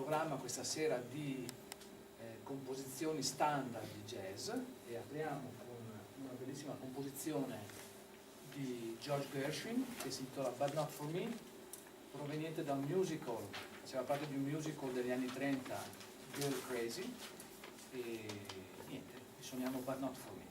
programma questa sera di composizioni standard di jazz e apriamo con una bellissima composizione di George Gershwin che si intitola But Not For Me, proveniente da un musical, faceva parte di un musical degli anni 30, Girl Crazy, e niente, suoniamo But Not For Me.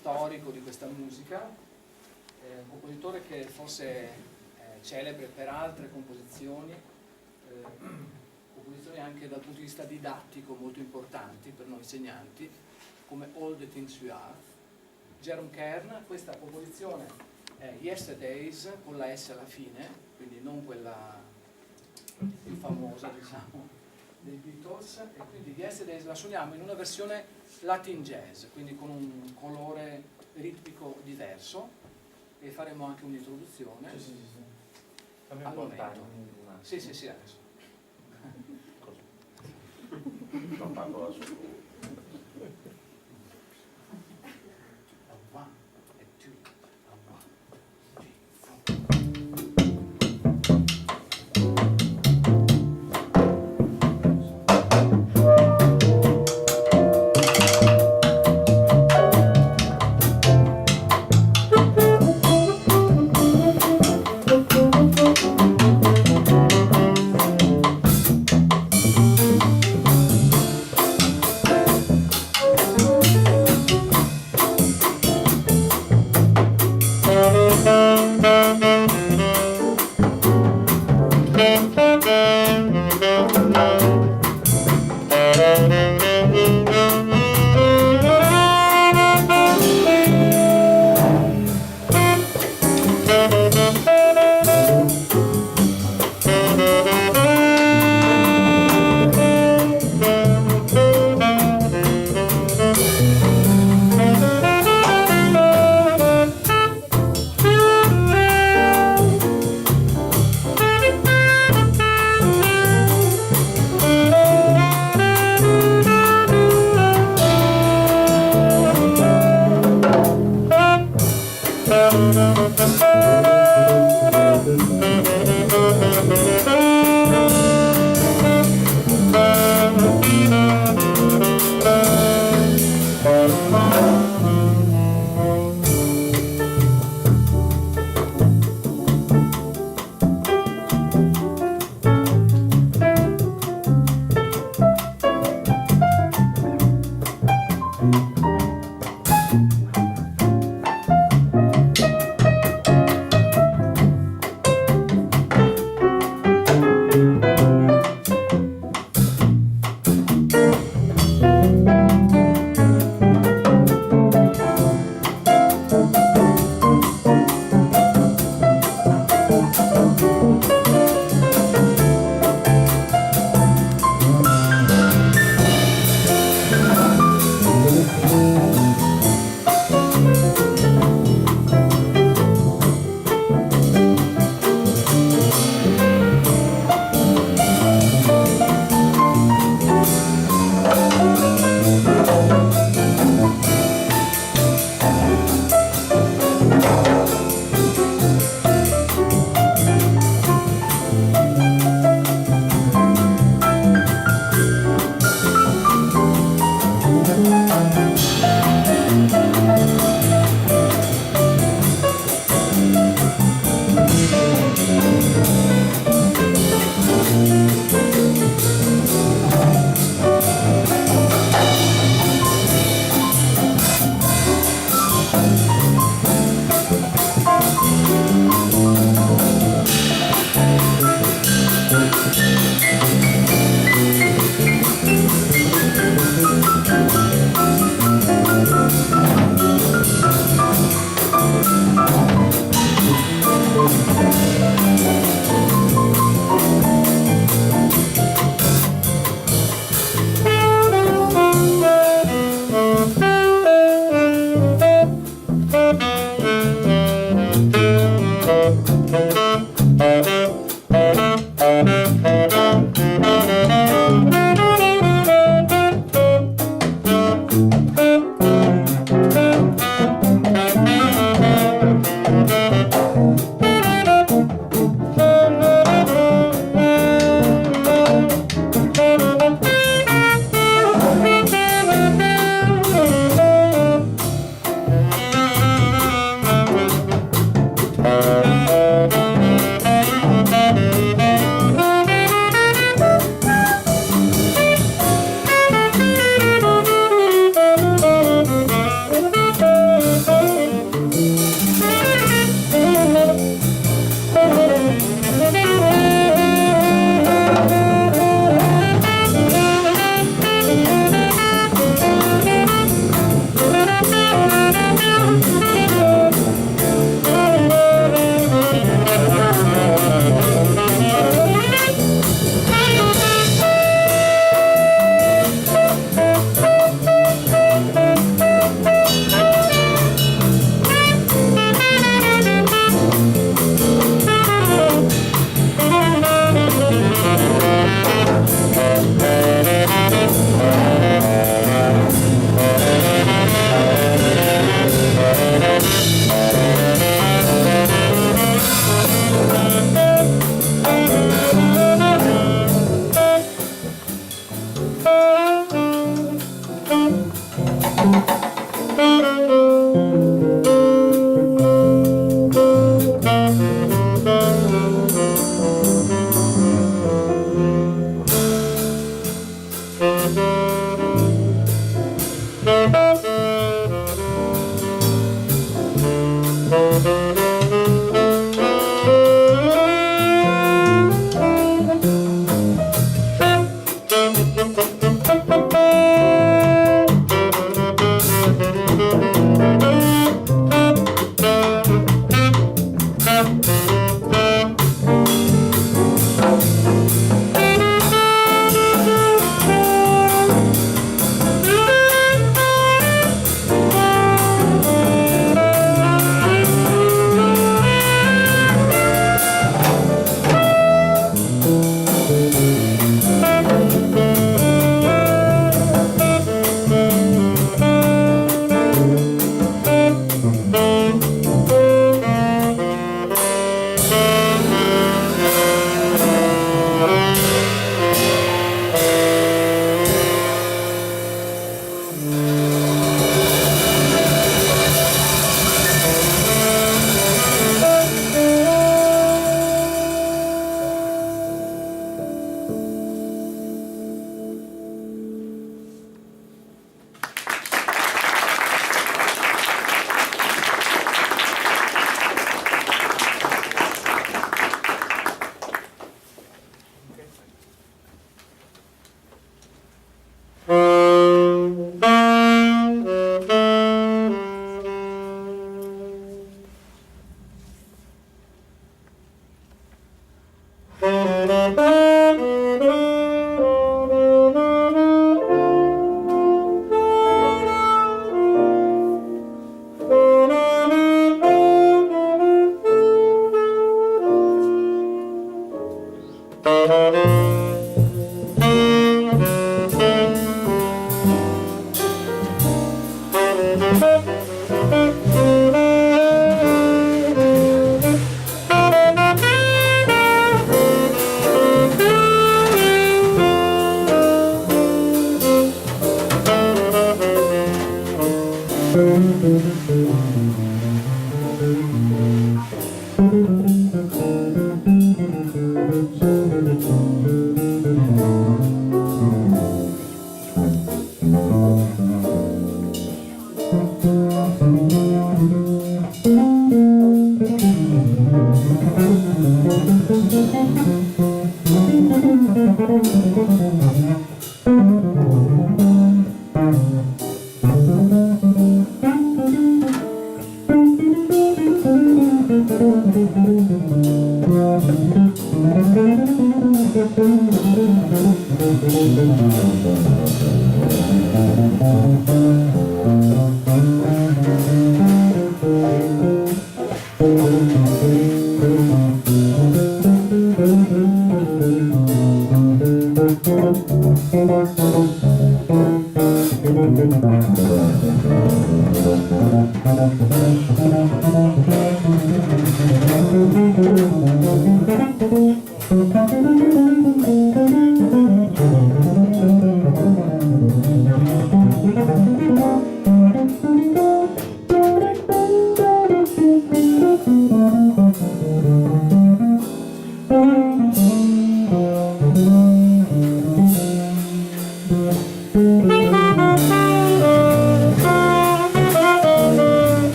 storico di questa musica, un compositore che forse è celebre per altre composizioni, composizioni anche dal punto di vista didattico molto importanti per noi insegnanti, come All the Things We Are. Jerome Kern, questa composizione è Yesterdays con la S alla fine, quindi non quella più famosa, diciamo, dei Beatles, e quindi Yesterdays la suoniamo in una versione Latin jazz, quindi con un colore ritmico diverso e faremo anche un'introduzione. Sì. Fammi Al portare momento. un attimo. Sì, adesso. Cosa? Non parlo da solo. One, and two, and one, three, four.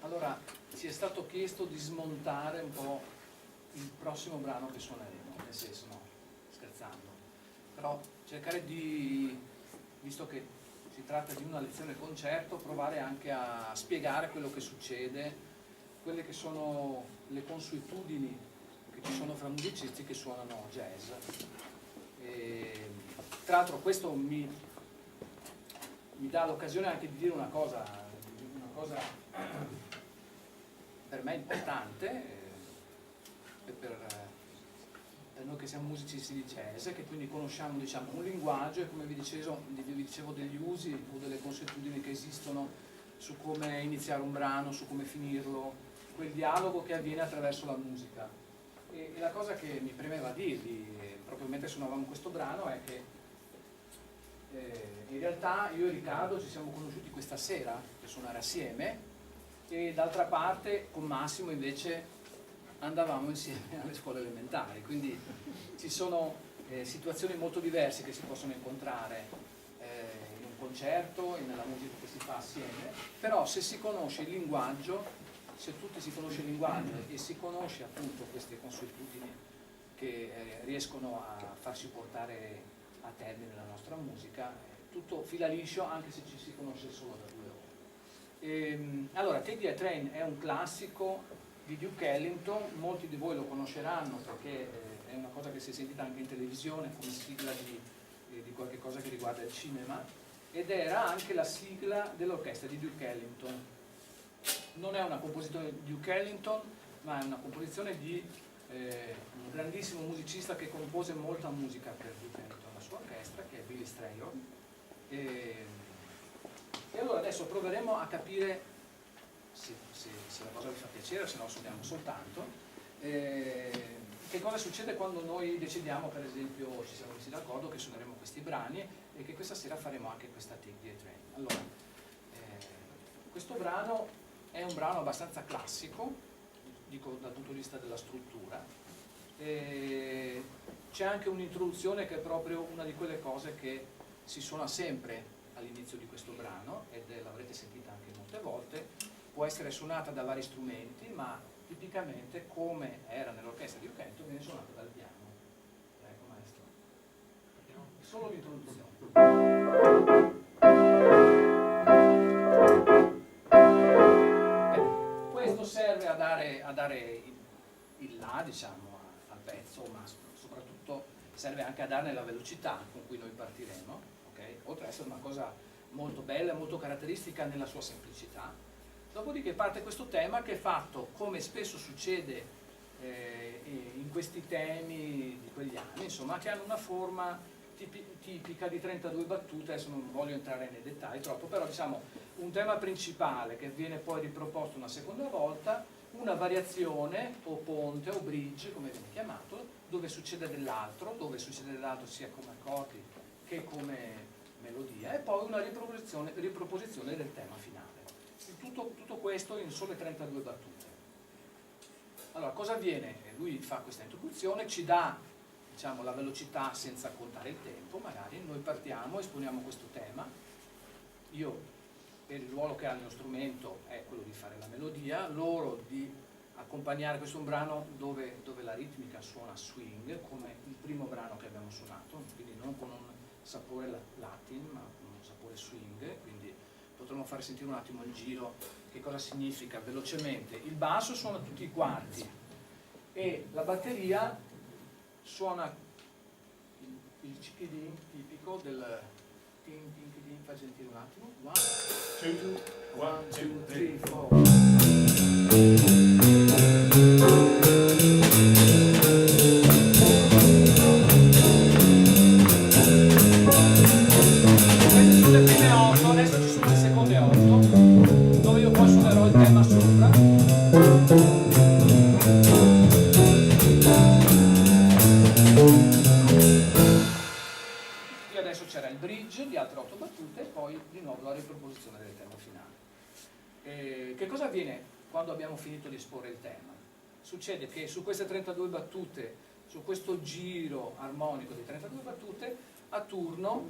Allora, ci è stato chiesto di smontare un po' il prossimo brano che suoneremo, nel senso, no, scherzando, però cercare di, visto che si tratta di una lezione concerto, provare anche a spiegare quello che succede, quelle che sono le consuetudini che ci sono fra musicisti che suonano jazz. Tra l'altro questo mi dà l'occasione anche di dire una cosa per me importante, per noi che siamo musicisti di jazz, che quindi conosciamo, diciamo, un linguaggio e, come vi dicevo, degli usi o delle consuetudini che esistono su come iniziare un brano, su come finirlo, quel dialogo che avviene attraverso la musica. E la cosa che mi premeva dirvi, proprio mentre suonavamo questo brano, è che in realtà io e Riccardo ci siamo conosciuti questa sera per suonare assieme, e d'altra parte con Massimo invece andavamo insieme alle scuole elementari, quindi ci sono situazioni molto diverse che si possono incontrare in un concerto e nella musica che si fa assieme, però se si conosce il linguaggio, se tutti si conosce il linguaggio e si conosce appunto queste consuetudini che riescono a farci portare a termine la nostra musica, tutto fila liscio anche se ci si conosce solo da 2 ore. Allora, Take the Train è un classico di Duke Ellington, molti di voi lo conosceranno perché è una cosa che si è sentita anche in televisione come sigla di qualche cosa che riguarda il cinema, ed era anche la sigla dell'orchestra di Duke Ellington. Non è una composizione di Duke Ellington, ma è una composizione di un grandissimo musicista che compose molta musica per Duke Ellington, la sua orchestra, che è Billy Strayhorn. E allora adesso proveremo a capire, se la cosa vi fa piacere, se no suoniamo soltanto, che cosa succede quando noi decidiamo, per esempio, ci siamo messi d'accordo che suoneremo questi brani e che questa sera faremo anche questa Take the Train. Allora, questo brano è un brano abbastanza classico, dico dal punto di vista della struttura. C'è anche un'introduzione che è proprio una di quelle cose che si suona sempre all'inizio di questo brano, ed l'avrete sentita anche molte volte, può essere suonata da vari strumenti, ma tipicamente, come era nell'orchestra di Duke Ellington, viene suonata dal piano. Ecco, maestro. Solo l'introduzione. Questo serve a dare il là, diciamo, al pezzo, ma soprattutto serve anche a darne la velocità con cui noi partiremo. Oltre ad essere una cosa molto bella e molto caratteristica nella sua semplicità. Dopodiché parte questo tema che è fatto, come spesso succede in questi temi di quegli anni, insomma, che hanno una forma tipica di 32 battute. Adesso non voglio entrare nei dettagli troppo, però diciamo un tema principale che viene poi riproposto una seconda volta, una variazione o ponte o bridge, come viene chiamato, dove succede dell'altro sia come accordi che come melodia, e poi una riproposizione del tema finale. Tutto questo in sole 32 battute. Allora, cosa avviene? Lui fa questa introduzione, ci dà, diciamo, la velocità senza contare il tempo, magari. Noi partiamo, esponiamo questo tema. Io, per il ruolo che ha il mio strumento, è quello di fare la melodia, loro di accompagnare questo brano dove la ritmica suona swing, come il primo brano che abbiamo suonato, quindi non con un sapore latin, ma con un sapore swing, quindi potremmo fare sentire un attimo il giro, che cosa significa velocemente. Il basso suona tutti i quarti e la batteria suona il cicchidin tipico del tin tin tin. Fai sentire un attimo. 1, 2, 3, 4. Di altre 8 battute e poi di nuovo la riproposizione del tema finale. Che cosa avviene quando abbiamo finito di esporre il tema? Succede che su queste 32 battute, su questo giro armonico di 32 battute, a turno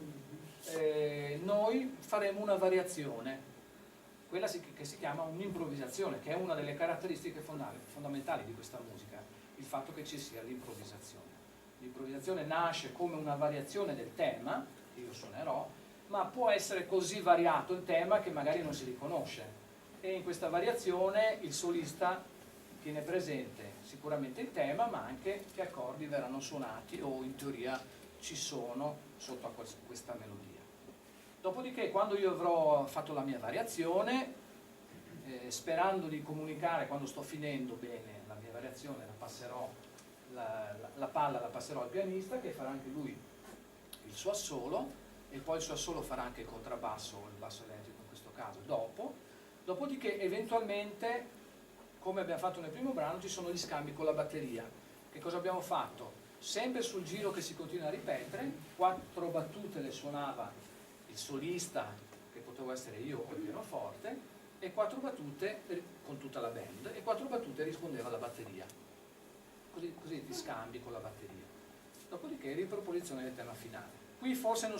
noi faremo una variazione, quella che si chiama un'improvvisazione, che è una delle caratteristiche fondamentali di questa musica, il fatto che ci sia l'improvvisazione. L'improvvisazione nasce come una variazione del tema che io suonerò, ma può essere così variato il tema che magari non si riconosce, e in questa variazione il solista tiene presente sicuramente il tema, ma anche che accordi verranno suonati o in teoria ci sono sotto a questa melodia. Dopodiché, quando io avrò fatto la mia variazione, sperando di comunicare quando sto finendo bene la mia variazione, la passerò, la palla la passerò al pianista, che farà anche lui il suo assolo, e poi il suo assolo farà anche il contrabbasso o il basso elettrico in questo caso dopodiché eventualmente, come abbiamo fatto nel primo brano, ci sono gli scambi con la batteria. Che cosa abbiamo fatto? Sempre sul giro che si continua a ripetere, 4 battute le suonava il solista, che potevo essere io o il pianoforte, e 4 battute con tutta la band, e 4 battute rispondeva la batteria. Così ti scambi con la batteria. Dopodiché riproposizione del tema finale. Qui forse non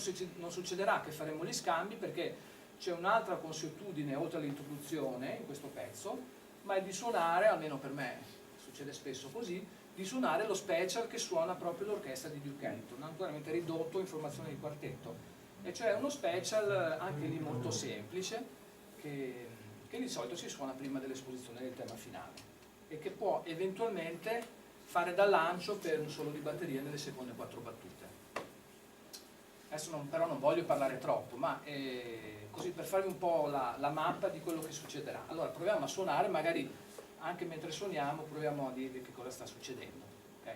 succederà che faremo gli scambi, perché c'è un'altra consuetudine oltre all'introduzione in questo pezzo, ma è di suonare, almeno per me succede spesso così, di suonare lo special che suona proprio l'orchestra di Duke Ellington, naturalmente ridotto in formazione di quartetto, e cioè uno special anche lì molto semplice, che di solito si suona prima dell'esposizione del tema finale e che può eventualmente fare da lancio per un solo di batteria nelle seconde 4 battute. Adesso però non voglio parlare troppo, ma così per farvi un po' la mappa di quello che succederà. Allora proviamo a suonare, magari anche mentre suoniamo proviamo a dirvi che cosa sta succedendo. Okay?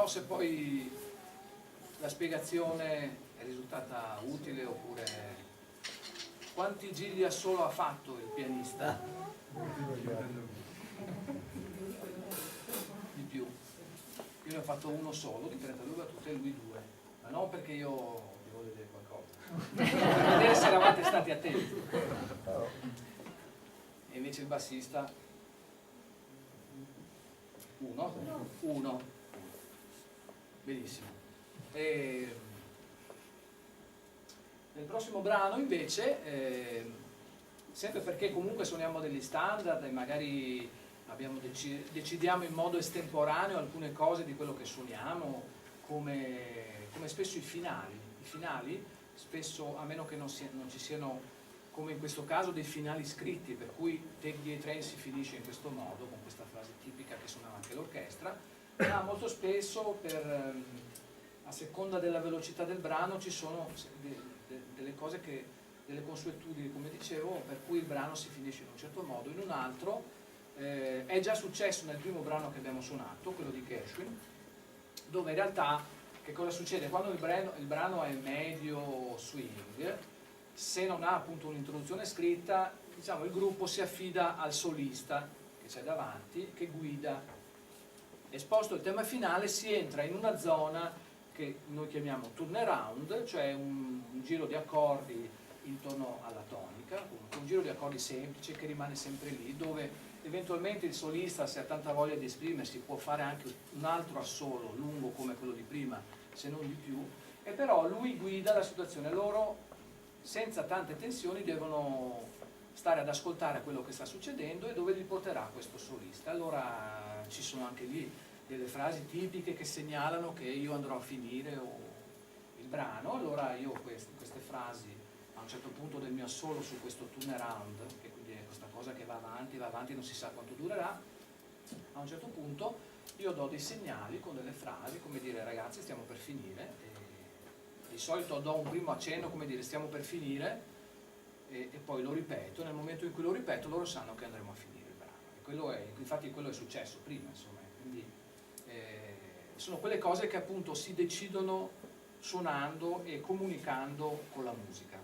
Se poi la spiegazione è risultata utile oppure quanti giri a solo ha fatto il pianista? Di più. Io ne ho fatto uno solo di 32 battute e lui 2, ma non perché io devo vedere qualcosa, per vedere se eravate stati attenti. E invece il bassista uno. Benissimo. Nel prossimo brano invece, sempre perché comunque suoniamo degli standard e magari decidiamo in modo estemporaneo alcune cose di quello che suoniamo, come spesso i finali. I finali spesso, a meno che non ci siano, come in questo caso, dei finali scritti, per cui Take the A-Train si finisce in questo modo, con questa frase tipica che suonava anche l'orchestra, ma molto spesso a seconda della velocità del brano ci sono delle cose delle consuetudini, come dicevo, per cui il brano si finisce in un certo modo, in un altro. È già successo nel primo brano che abbiamo suonato, quello di Gershwin, dove in realtà che cosa succede? Quando il brano è medio swing, se non ha appunto un'introduzione scritta, diciamo, il gruppo si affida al solista che c'è davanti, che guida. Esposto il tema finale, si entra in una zona che noi chiamiamo turnaround, cioè un giro di accordi intorno alla tonica, comunque un giro di accordi semplice che rimane sempre lì, dove eventualmente il solista, se ha tanta voglia di esprimersi, può fare anche un altro assolo lungo come quello di prima, se non di più, e però lui guida la situazione. Loro, senza tante tensioni, devono stare ad ascoltare quello che sta succedendo e dove li porterà questo solista. Allora ci sono anche lì delle frasi tipiche che segnalano che io andrò a finire il brano. Allora io queste frasi a un certo punto del mio assolo su questo turnaround, che quindi è questa cosa che va avanti, non si sa quanto durerà, a un certo punto io do dei segnali con delle frasi, come dire ragazzi stiamo per finire, e di solito do un primo accenno, come dire stiamo per finire, e poi lo ripeto. Nel momento in cui lo ripeto loro sanno che andremo a finire il brano, infatti quello è successo prima, insomma. Quindi sono quelle cose che appunto si decidono suonando e comunicando con la musica,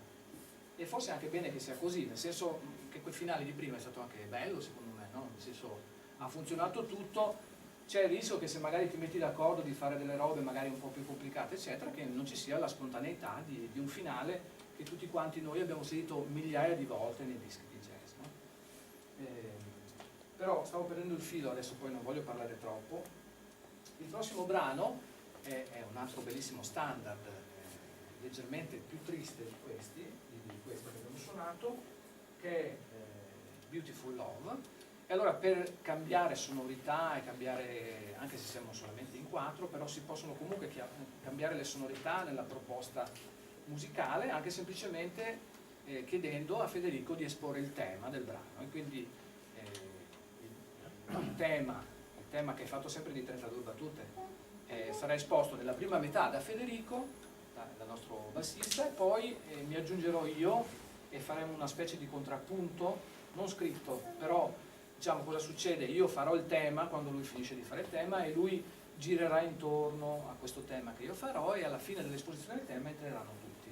e forse è anche bene che sia così, nel senso che quel finale di prima è stato anche bello secondo me, no? Nel senso ha funzionato tutto. C'è il rischio che se magari ti metti d'accordo di fare delle robe magari un po' più complicate eccetera, che non ci sia la spontaneità di un finale che tutti quanti noi abbiamo sentito migliaia di volte nei dischi di jazz, no? Però stavo perdendo il filo adesso, poi non voglio parlare troppo. Il prossimo brano è un altro bellissimo standard, leggermente più triste di questo che abbiamo suonato, che è Beautiful Love. E allora per cambiare sonorità e cambiare, anche se siamo solamente in 4, però si possono comunque cambiare le sonorità nella proposta musicale, anche semplicemente chiedendo a Federico di esporre il tema del brano. E quindi il tema che è fatto sempre di 32 battute sarà esposto nella prima metà da Federico, dal nostro bassista, e poi mi aggiungerò io e faremo una specie di contrappunto, non scritto, però diciamo cosa succede? Io farò il tema quando lui finisce di fare il tema e lui girerà intorno a questo tema che io farò, e alla fine dell'esposizione del tema entreranno tutti.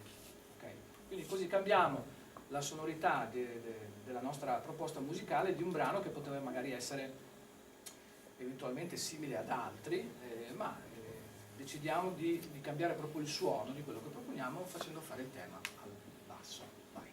Okay? Quindi così cambiamo la sonorità della nostra proposta musicale di un brano che poteva magari essere eventualmente simile ad altri, ma decidiamo di cambiare proprio il suono di quello che proponiamo facendo fare il tema al basso. Vai.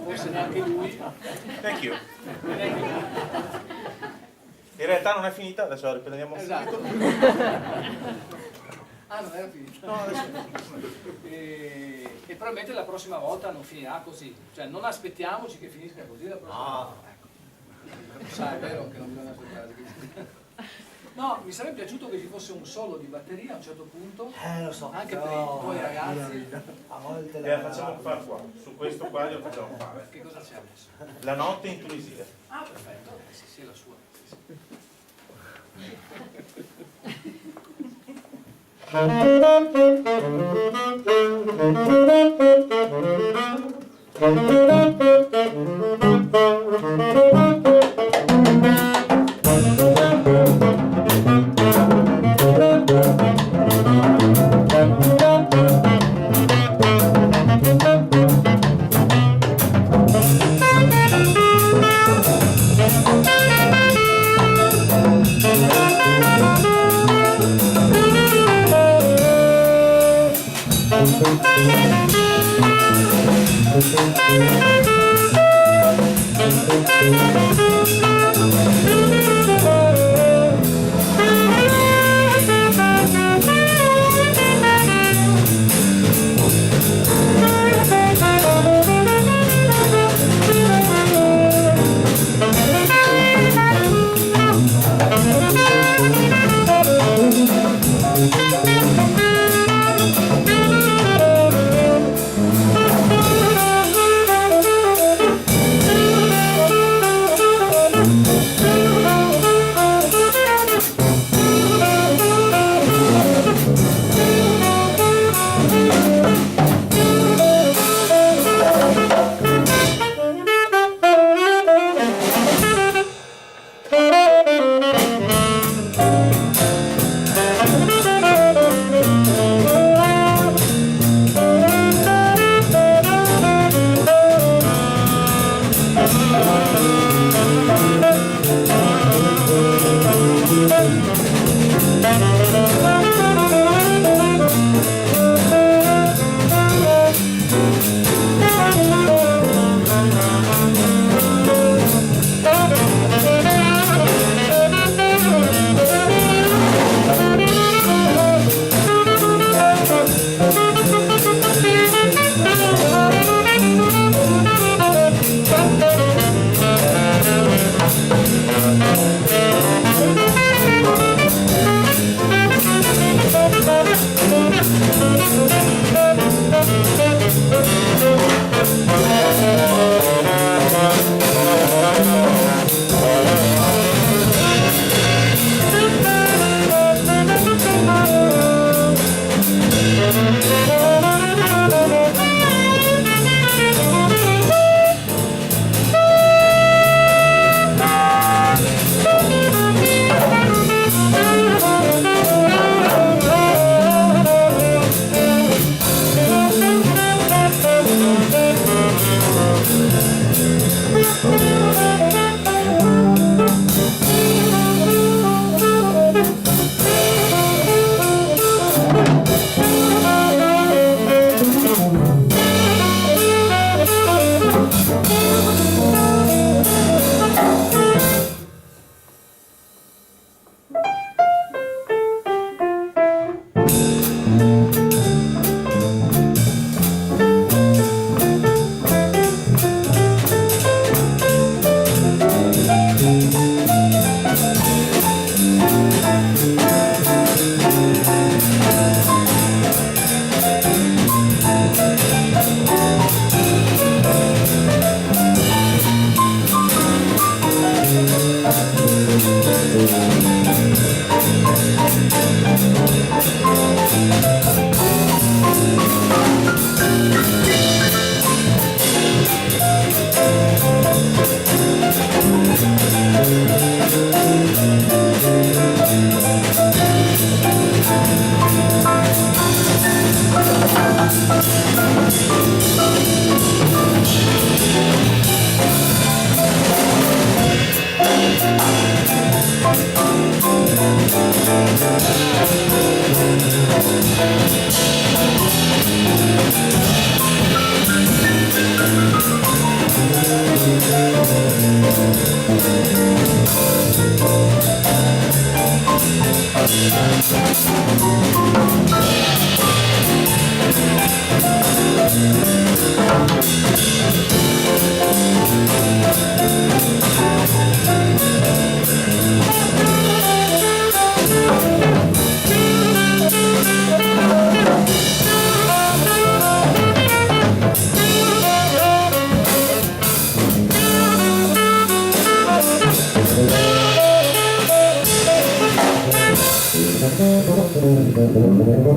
Forse neanche lui. Thank you. In realtà non è finita, adesso la riprendiamo. Esatto. Ah, non era finita? No, adesso. E probabilmente la prossima volta non finirà così. Cioè non aspettiamoci che finisca così la prossima volta. Ecco. Sai, è vero che non bisogna aspettare che... No, mi sarebbe piaciuto che ci fosse un solo di batteria a un certo punto. Lo so. Anche per i tuoi ragazzi. A volte La facciamo fare qua, su questo qua glielo facciamo fare. Che cosa c'è adesso? La notte in Tunisia. Ah, perfetto. Sì, sì, la sua. Sì,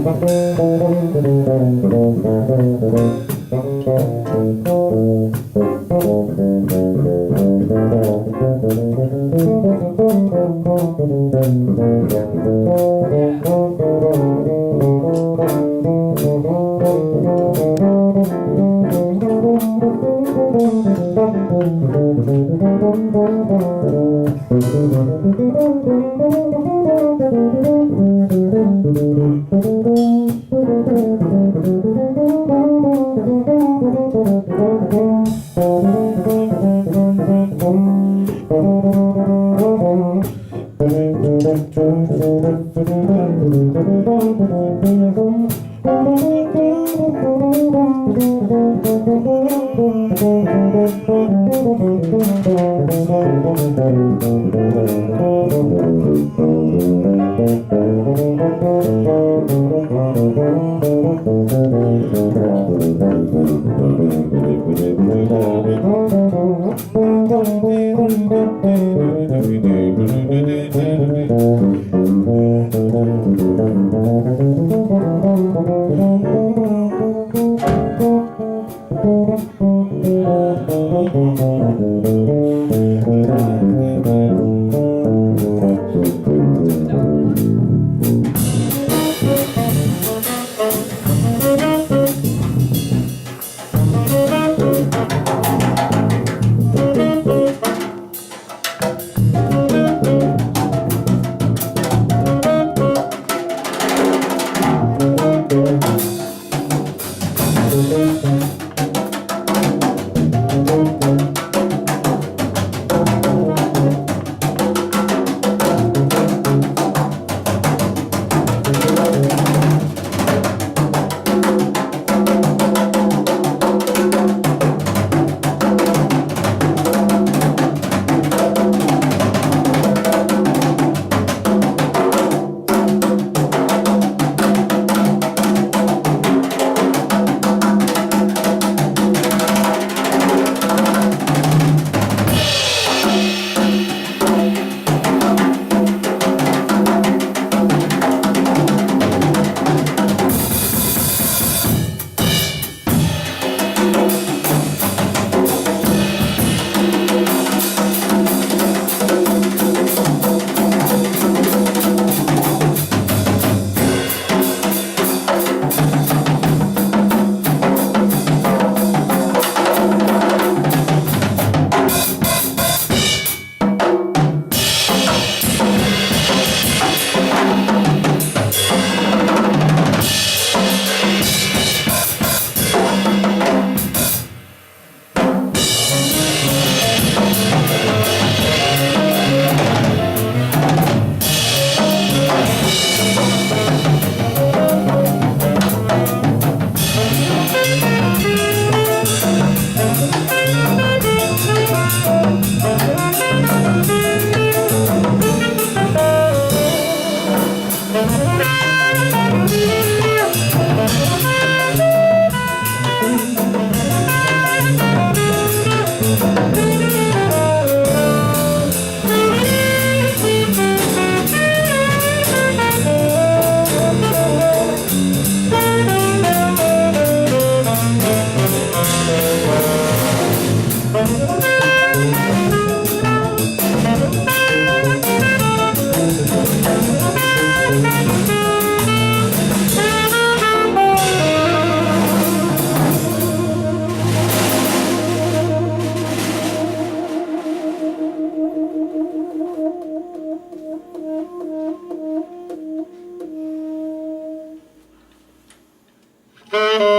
Thank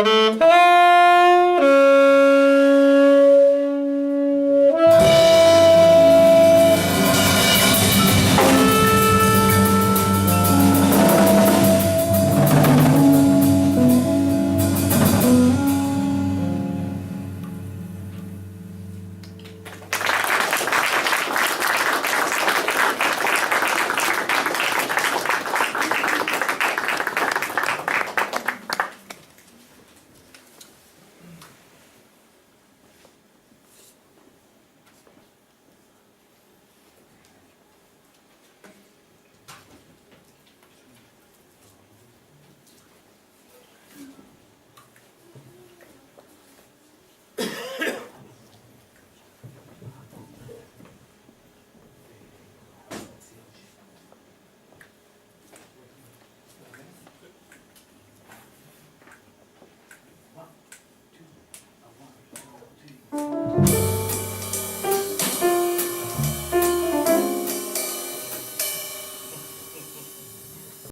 you.